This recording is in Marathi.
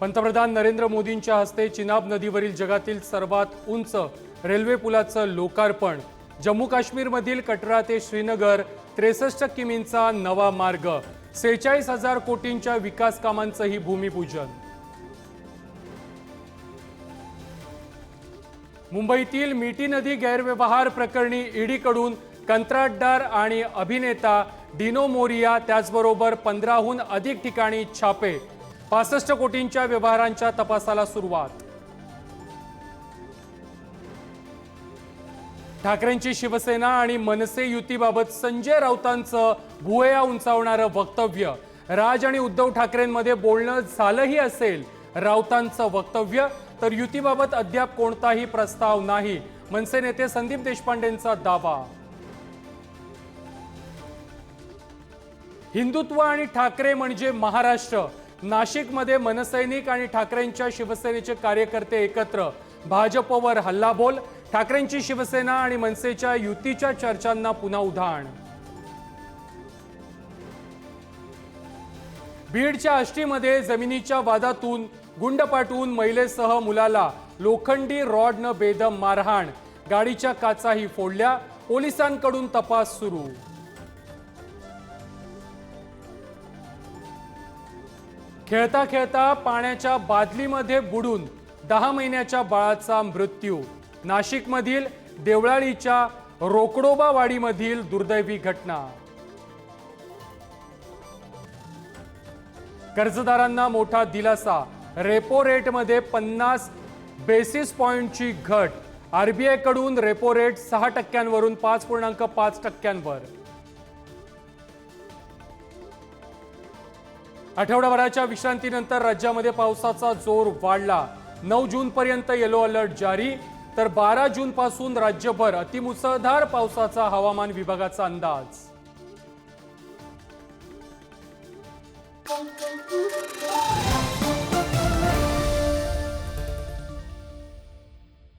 पंतप्रधान नरेंद्र मोदींच्या हस्ते चिनाब नदीवरील जगातील सर्वात उंच रेल्वे पुलाचं लोकार्पण। जम्मू काश्मीरमधील कटरा ते श्रीनगर 63 किमींचा नवा मार्ग। 46,000 कोटींच्या विकास कामांचंही भूमिपूजन। मुंबईतील मिठी नदी गैरव्यवहार प्रकरणी ईडीकडून कंत्राटदार आणि अभिनेता डिनो मोरिया त्याचबरोबर 15हून अधिक ठिकाणी छापे। 65 कोटींच्या व्यवहारांच्या तपासाला सुरुवात। ठाकरेंची शिवसेना आणि मनसे युतीबाबत संजय राऊतांचं भुवया उंचावणारं वक्तव्य। राज आणि उद्धव ठाकरेंमध्ये बोलणं झालंही असेल, राऊतांचं वक्तव्य। तर युतीबाबत अद्याप कोणताही प्रस्ताव नाही, मनसे नेते संदीप देशपांडेंचा दावा। हिंदुत्व आणि ठाकरे म्हणजे महाराष्ट्र। नाशिकमध्ये मनसैनिक आणि ठाकरेंच्या शिवसेनेचे कार्यकर्ते एकत्र। भाजपवर हल्लाबोल। ठाकरेंची शिवसेना आणि मनसेच्या युतीच्या चर्चांना पुन्हा उधाण। बीडच्या आष्टीमध्ये जमिनीच्या वादातून गुंड पाठवून महिलेसह मुलाला लोखंडी रॉडनं बेदम मारहाण। गाडीच्या काचाही फोडल्या। पोलिसांकडून तपास सुरू। खेळता खेळता पाण्याच्या बादलीमध्ये बुडून 10 महिन्याच्या बाळाचा मृत्यू। नाशिकमधील देवळालीच्या रोकडोबावाडीमधील दुर्दैवी घटना। कर्जदारांना मोठा दिलासा। रेपो रेटमध्ये 50 बेसिस पॉइंटची घट। आरबीआय कडून रेपो रेट 6% 5.5%वर। आठवडाभराच्या विश्रांतीनंतर राज्यामध्ये पावसाचा जोर वाढला। 9 जूनपर्यंत येलो अलर्ट जारी, तर 12 जूनपासून राज्यभर अतिमुसळधार पावसाचा हवामान विभागाचा अंदाज।